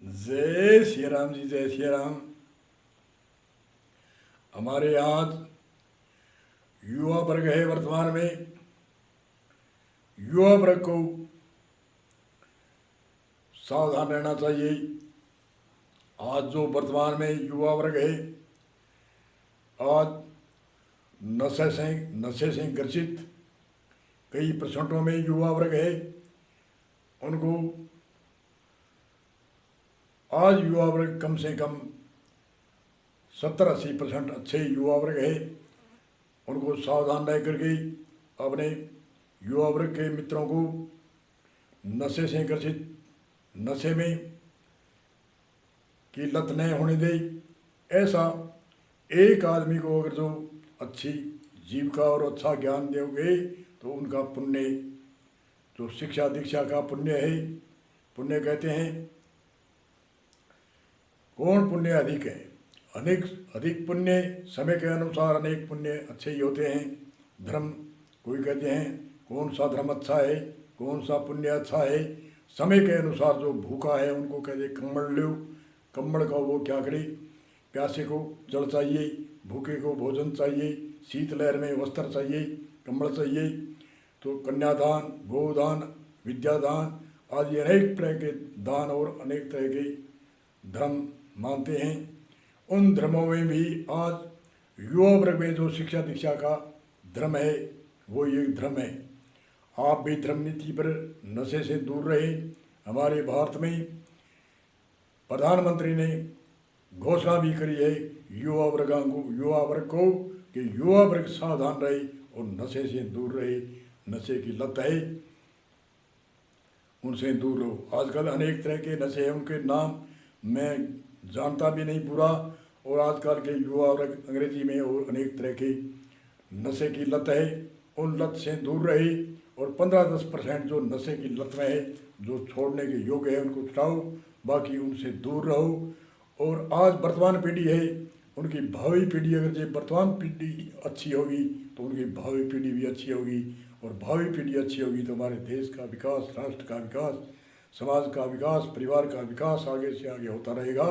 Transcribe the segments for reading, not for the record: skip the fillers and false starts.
जय श्री राम जी, जय श्री राम। हमारे आज युवा वर्ग है। वर्तमान में युवा वर्ग को सावधान रहना चाहिए। आज जो वर्तमान में युवा वर्ग है, आज नशे से ग्रसित कई परसेंटों में युवा वर्ग है। उनको आज युवा वर्ग कम से कम 70-80% अच्छे युवा वर्ग है। उनको सावधान रह करके अपने युवा वर्ग के मित्रों को नशे से ग्रसित नशे में की लत नहीं होने दे। ऐसा एक आदमी को अगर जो अच्छी जीविका और अच्छा ज्ञान दोगे तो उनका पुण्य, जो शिक्षा दीक्षा का पुण्य है, पुण्य कहते हैं कौन पुण्य अधिक है, अधिक पुण्य समय के अनुसार अनेक पुण्य अच्छे ही होते हैं। धर्म कोई कहते हैं कौन सा धर्म अच्छा है, कौन सा पुण्य अच्छा है, समय के अनुसार जो भूखा है उनको कहते कम्बल लो। कम्बल का वो क्या करे, प्यासे को जल चाहिए, भूखे को भोजन चाहिए, शीत लहर में वस्त्र चाहिए, कम्बल चाहिए। तो कन्यादान, गोदान, विद्यादान आदि अनेक तरह के दान और अनेक तरह के धर्म मानते हैं। उन धर्मों में भी आज युवा वर्ग में जो शिक्षा दीक्षा का धर्म है वो एक धर्म है। आप भी धर्म नीति पर नशे से दूर रहे। हमारे भारत में प्रधानमंत्री ने घोषणा भी करी है युवा वर्ग को कि युवा वर्ग सावधान रहे और नशे से दूर रहे। नशे की लत है, उनसे दूर रहो। आजकल अनेक तरह के नशे हैं, उनके नाम मैं जानता भी नहीं पूरा। और आजकल के युवा वर्ग अंग्रेजी में और अनेक तरह के नशे की लत है, उन लत से दूर रहे। और 15-10% जो नशे की लत में है, जो छोड़ने के योग्य है, उनको छुड़ाओ, बाकी उनसे दूर रहो। और आज वर्तमान पीढ़ी है, उनकी भावी पीढ़ी, अगर जो वर्तमान पीढ़ी अच्छी होगी तो उनकी भावी पीढ़ी भी अच्छी होगी। और भावी पीढ़ी अच्छी होगी तो हमारे देश का विकास, राष्ट्र का विकास, समाज का विकास, परिवार का विकास आगे से आगे होता रहेगा।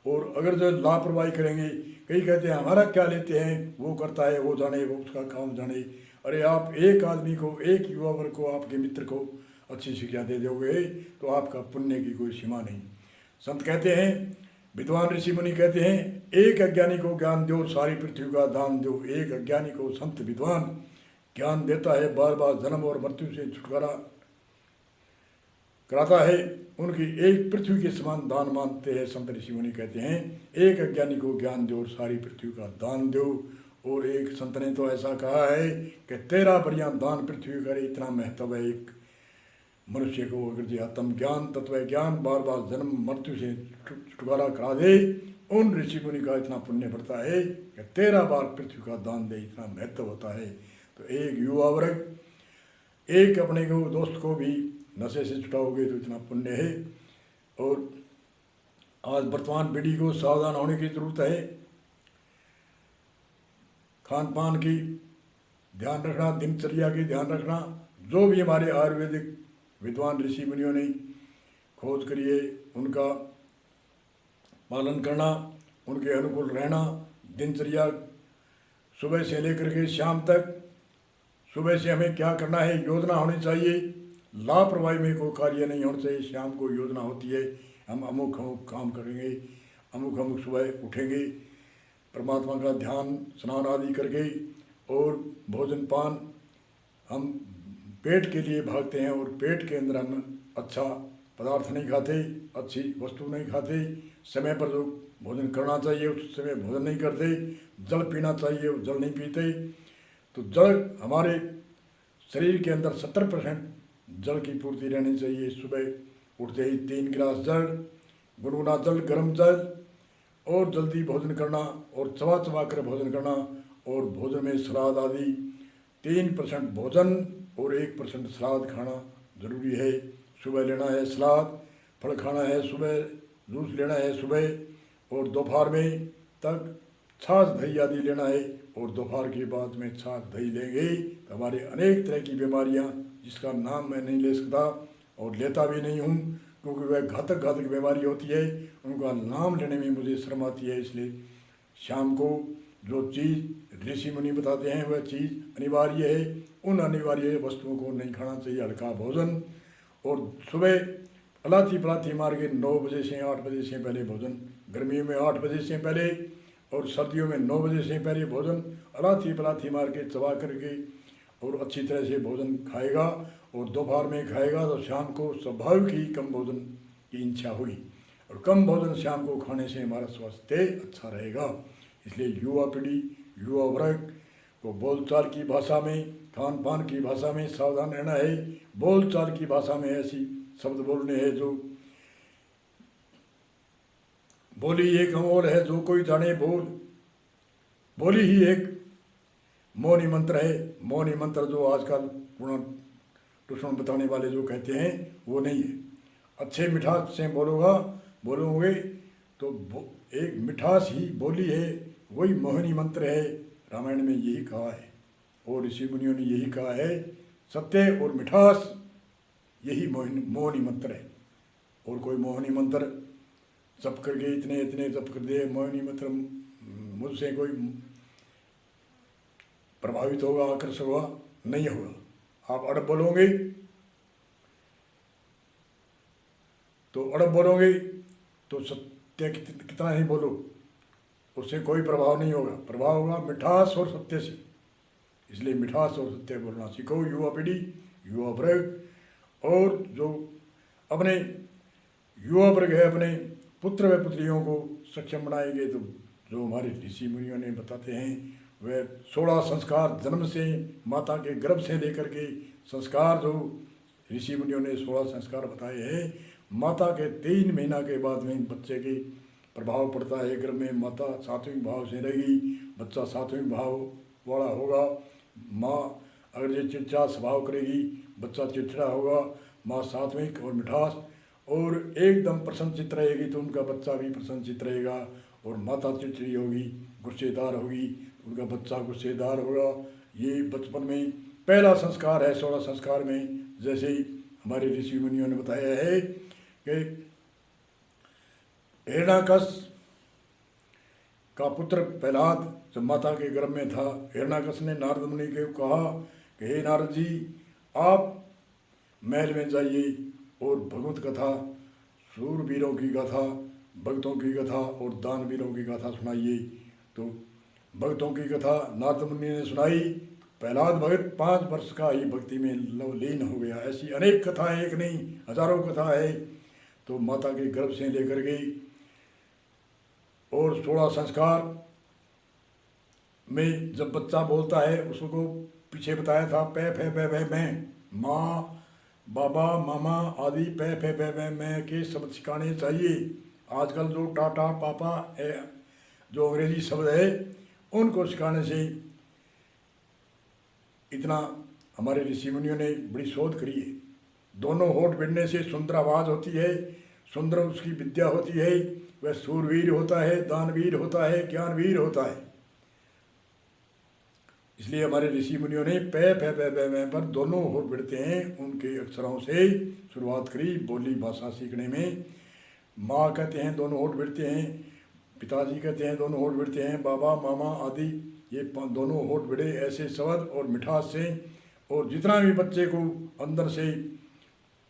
और अगर जो लापरवाही करेंगे, कई कहते हैं हमारा क्या लेते हैं, वो करता है, वो जाने, वो उसका काम जाने। अरे आप एक आदमी को, एक युवा वर्ग को, आपके मित्र को अच्छी शिक्षा दे दोगे तो आपका पुण्य की कोई सीमा नहीं। संत कहते हैं, विद्वान ऋषि मुनि कहते हैं, एक अज्ञानी को ज्ञान दो, सारी पृथ्वी का दान दो। एक अज्ञानी को संत विद्वान ज्ञान देता है, बार बार जन्म और मृत्यु से छुटकारा कराता है, उनकी एक पृथ्वी के समान दान मानते हैं। संत ऋषि मुनि कहते हैं एक अज्ञानी को ज्ञान दो और सारी पृथ्वी का दान दो। और एक संत ने तो ऐसा कहा है कि 13 बढ़िया दान पृथ्वी करे, इतना महत्व है एक मनुष्य को। अगर जो आत्म ज्ञान, तत्व ज्ञान, बार बार जन्म मृत्यु से छुटकारा करा दे, उन ऋषि मुनि का इतना पुण्य बढ़ता है कि 13 बार पृथ्वी का दान दे, इतना महत्व होता है। तो एक युवा वर्ग, एक अपने को दोस्त को भी नशे से छुटाओगे तो इतना पुण्य है। और आज वर्तमान पीढ़ी को सावधान होने की जरूरत है। खान पान की ध्यान रखना, दिनचर्या की ध्यान रखना। जो भी हमारे आयुर्वेदिक विद्वान ऋषि मुनियों ने खोज करी है उनका पालन करना, उनके अनुकूल रहना। दिनचर्या सुबह से लेकर के शाम तक, सुबह से हमें क्या करना है, योजना होनी चाहिए। लापरवाही में कोई कार्य नहीं होना चाहिए। शाम को योजना होती है, हम अमुक अमुक काम करेंगे, अमुक अमुक सुबह उठेंगे, परमात्मा का ध्यान, स्नान आदि करके और भोजन पान, हम पेट के लिए भागते हैं और पेट के अंदर हम अच्छा पदार्थ नहीं खाते, अच्छी वस्तु नहीं खाते। समय पर जो भोजन करना चाहिए उस समय भोजन नहीं करते। जल पीना चाहिए, वो जल नहीं पीते। तो जल, हमारे शरीर के अंदर 70% जल की पूर्ति रहनी चाहिए। सुबह उठते ही 3 गिलास जल, गुनगुना जल, गर्म जल, और जल्दी भोजन करना और चबा चबा कर भोजन करना। और भोजन में सलाद आदि 3% भोजन और 1% सलाद खाना जरूरी है। सुबह लेना है सलाद, फल खाना है सुबह, जूस लेना है सुबह, और दोपहर में तक छाछ दही आदि लेना है। और दोपहर के बाद में छाछ दही लेंगे तो हमारे अनेक तरह की बीमारियां, जिसका नाम मैं नहीं ले सकता और लेता भी नहीं हूँ, क्योंकि वह घातक घातक बीमारी होती है, उनका नाम लेने में मुझे शर्म आती है। इसलिए शाम को जो चीज़ ऋषि मुनि बताते हैं वह चीज़ अनिवार्य है, उन अनिवार्य वस्तुओं को नहीं खाना चाहिए, हल्का भोजन। और सुबह अलाथी पलाथी मार के 9 बजे से 8 बजे से पहले भोजन, गर्मियों में 8 बजे से पहले और सर्दियों में 9 बजे से पहले भोजन अलाथी पलाथी मार के चबा करके और अच्छी तरह से भोजन खाएगा। और दोपहर में खाएगा तो शाम को स्वाभाविक ही कम भोजन की इच्छा हुई, और कम भोजन शाम को खाने से हमारा स्वास्थ्य अच्छा रहेगा। इसलिए युवा पीढ़ी, युवा वर्ग को बोलचाल की भाषा में, खान पान की भाषा में सावधान रहना है। बोलचाल की भाषा में ऐसी शब्द बोलने हैं जो बोली एक अमोल है, जो कोई जाने बोल। बोली ही एक मौनी मंत्र है। मौनी मंत्र जो आजकल ट्यूशन बताने वाले जो कहते हैं वो नहीं है। अच्छे मिठास से बोलोगे तो एक मिठास ही बोली है, वही मोहिनी मंत्र है। रामायण में यही कहा है और ऋषि मुनियों ने यही कहा है, सत्य और मिठास यही मोहिनी मंत्र है। और कोई मोहिनी मंत्र जप करके इतने इतने जप कर दे, मोहिनी मंत्र मुझसे कोई प्रभावित होगा, आकर्षित होगा नहीं होगा। आप अड़ब बोलोगे तो सत्य कितना ही बोलो, उससे कोई प्रभाव नहीं होगा। प्रभाव होगा मिठास और सत्य से। इसलिए मिठास और सत्य बोलना सीखो युवा पीढ़ी, युवा वर्ग। और जो अपने युवा वर्ग है, अपने पुत्र व पुत्रियों को सक्षम बनाएंगे तो जो हमारे ऋषि मुनियों ने बताते हैं वह 16 संस्कार जन्म से माता के गर्भ से लेकर के संस्कार, जो ऋषि मुनियों ने 16 संस्कार बताए हैं, माता के 3 महीना के बाद में बच्चे के प्रभाव पड़ता है। गर्भ में माता सात्विक भाव से रहेगी, बच्चा सात्विक भाव वाला होगा। माँ अगर ये चिड़चिड़ा स्वभाव करेगी, बच्चा चिड़चिड़ा होगा। माँ सात्विक और मिठास और एकदम प्रसन्नचित्त रहेगी तो उनका बच्चा भी प्रसन्नचित्त रहेगा। और माता चिड़चिड़ी होगी, गुस्सेदार होगी, उनका बच्चा गुस्सेदार होगा। ये बचपन में पहला संस्कार है 16 संस्कार में। जैसे ही हमारे ऋषि मुनियों ने बताया है कि हिरण्याकश का पुत्र प्रहलाद जब माता के गर्भ में था, हिरण्याकश ने नारद मुनि को कहा कि हे नारद जी, आप महल में जाइए और भगवत कथा, सूरवीरों की गाथा, भक्तों की कथा और दानवीरों की गाथा सुनाइए। तो भक्तों की कथा नारद मुनि ने सुनाई। प्रहलाद भगत 5 वर्ष का ही भक्ति में लीन हो गया। ऐसी अनेक कथाएं, एक नहीं हजारों कथा है। तो माता के गर्भ से लेकर गई और 16 संस्कार में जब बच्चा बोलता है उसको पीछे बताया था पे फे पे पे मैं, माँ बाबा मामा आदि पे फे पे पे मैं के शब्द सिखाने चाहिए। आजकल जो टाटा पापा जो अंग्रेजी शब्द है उनको सिखाने से इतना हमारे ऋषि मुनियों ने बड़ी शोध करी है। दोनों होठ भिड़ने से सुंदर आवाज़ होती है, सुंदर उसकी विद्या होती है। वह सूरवीर होता है, दानवीर होता है, ज्ञानवीर होता है। इसलिए हमारे ऋषि मुनियों ने पे पर दोनों होठ भिड़ते हैं उनके अक्षरों से शुरुआत करी बोली भाषा सीखने में। माँ कहते हैं दोनों होठ भिड़ते हैं, पिताजी कहते हैं दोनों होठ भिड़ते हैं, बाबा मामा आदि ये दोनों होठ भिड़े ऐसे शब्द और मिठास से। और जितना भी बच्चे को अंदर से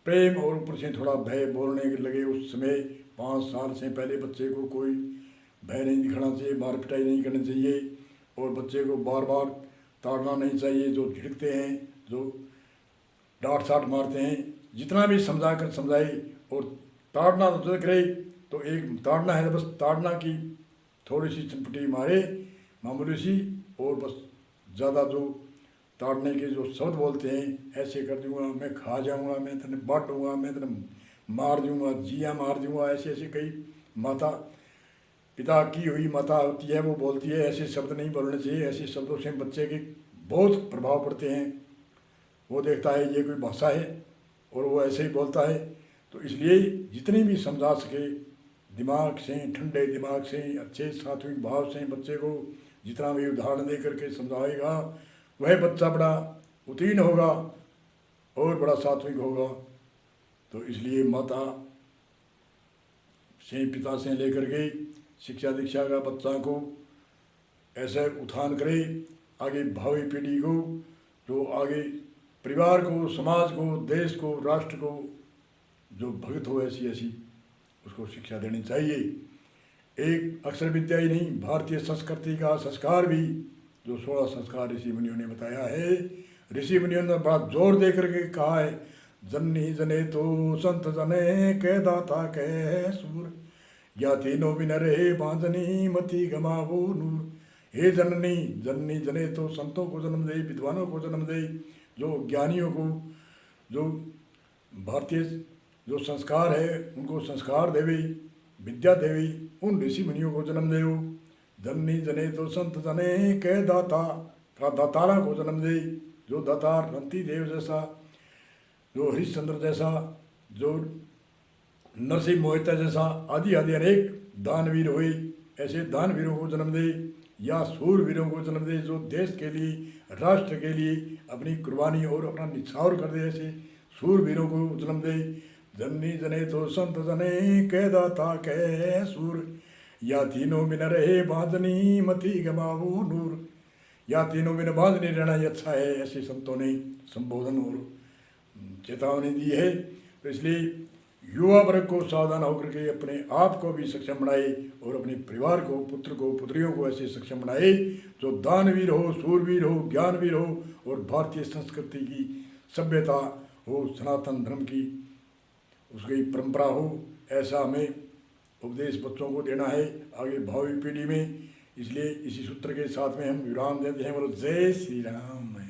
प्रेम और ऊपर से थोड़ा भय बोलने लगे, उस समय 5 साल से पहले बच्चे को कोई भय नहीं दिखाना चाहिए, मार पिटाई नहीं करनी चाहिए और बच्चे को बार बार ताड़ना नहीं चाहिए। जो झिड़कते हैं, जो डांट साट मारते हैं, जितना भी समझा कर समझाए। और ताड़ना तो करे तो एक ताड़ना है, बस ताड़ना की थोड़ी सी चनपटी मारे मामूली सी, और बस ज़्यादा जो ताड़ने के जो शब्द बोलते हैं, ऐसे कर दूंगा, मैं खा जाऊंगा, मैं तेने बांट दूंगा, मैं तेने मार दूंगा, जिया मार दूंगा, ऐसे ऐसे कई माता पिता की हुई माता होती है वो बोलती है। ऐसे शब्द नहीं बोलने चाहिए। ऐसे शब्दों से बच्चे के बहुत प्रभाव पड़ते हैं। वो देखता है ये कोई भाषा है और वो ऐसे ही बोलता है। तो इसलिए जितनी भी समझा सके दिमाग से, ठंडे दिमाग से, अच्छे सात्विक भाव से बच्चे को जितना भी उदाहरण दे करके समझाएगा, वह बच्चा बड़ा उत्तीर्ण होगा और बड़ा सात्विक होगा। तो इसलिए माता से पिता से लेकर के शिक्षा दीक्षा का बच्चा को ऐसे उत्थान करे, आगे भावी पीढ़ी को, जो आगे परिवार को, समाज को, देश को, राष्ट्र को जो भगत हो ऐसी ऐसी उसको शिक्षा देनी चाहिए। एक अक्षर विद्या ही नहीं, भारतीय संस्कृति का संस्कार भी, जो 16 संस्कार ऋषि मुनियों ने बताया है, ऋषि मुनियों ने बड़ा जोर दे करके कहा है, जननी जने तो संत जने के दाता के सूर, या तीनों बिन रहे बांधनी मति गमावो नूर। हे जननी, जननी जने तो संतों को जन्म दे, विद्वानों को जन्म दे, जो ज्ञानियों को, जो भारतीय जो संस्कार है उनको संस्कार देवी, विद्या देवी, उन ऋषि मुनियों को जन्म दे। जननी जने तो संत जने के दाता का दातारा को जन्म दे, जो दातार रंती देव जैसा, जो हरिश्चंद्र जैसा, जो नरसिंह मोहिता जैसा आदि आदि अनेक दानवीर हुए, ऐसे दानवीरों को जन्म दे, या सूरवीरों को जन्म दे जो देश के लिए, राष्ट्र के लिए अपनी कुर्बानी और अपना निछावर कर दे, ऐसे सूरवीरों को जन्म दे। जननी जने तो संत जने के दाता के सूर, या तीनों बिन रहे बांधनी मति गमावो नूर। या तीनों बिन बांधनी रहना ही अच्छा है, ऐसे संतों ने संबोधन और चेतावनी दी है। तो इसलिए युवा वर्ग को सावधान होकर के अपने आप को भी सक्षम बनाए और अपने परिवार को, पुत्र को, पुत्रियों को ऐसे सक्षम बनाए जो दानवीर हो, सूरवीर हो, ज्ञानवीर हो और भारतीय संस्कृति की सभ्यता हो, सनातन धर्म की उसकी परंपरा हो, ऐसा हमें उपदेश बच्चों को देना है आगे भावी पीढ़ी में। इसलिए इसी सूत्र के साथ में हम विराम देते हैं। बोलो जय श्री राम।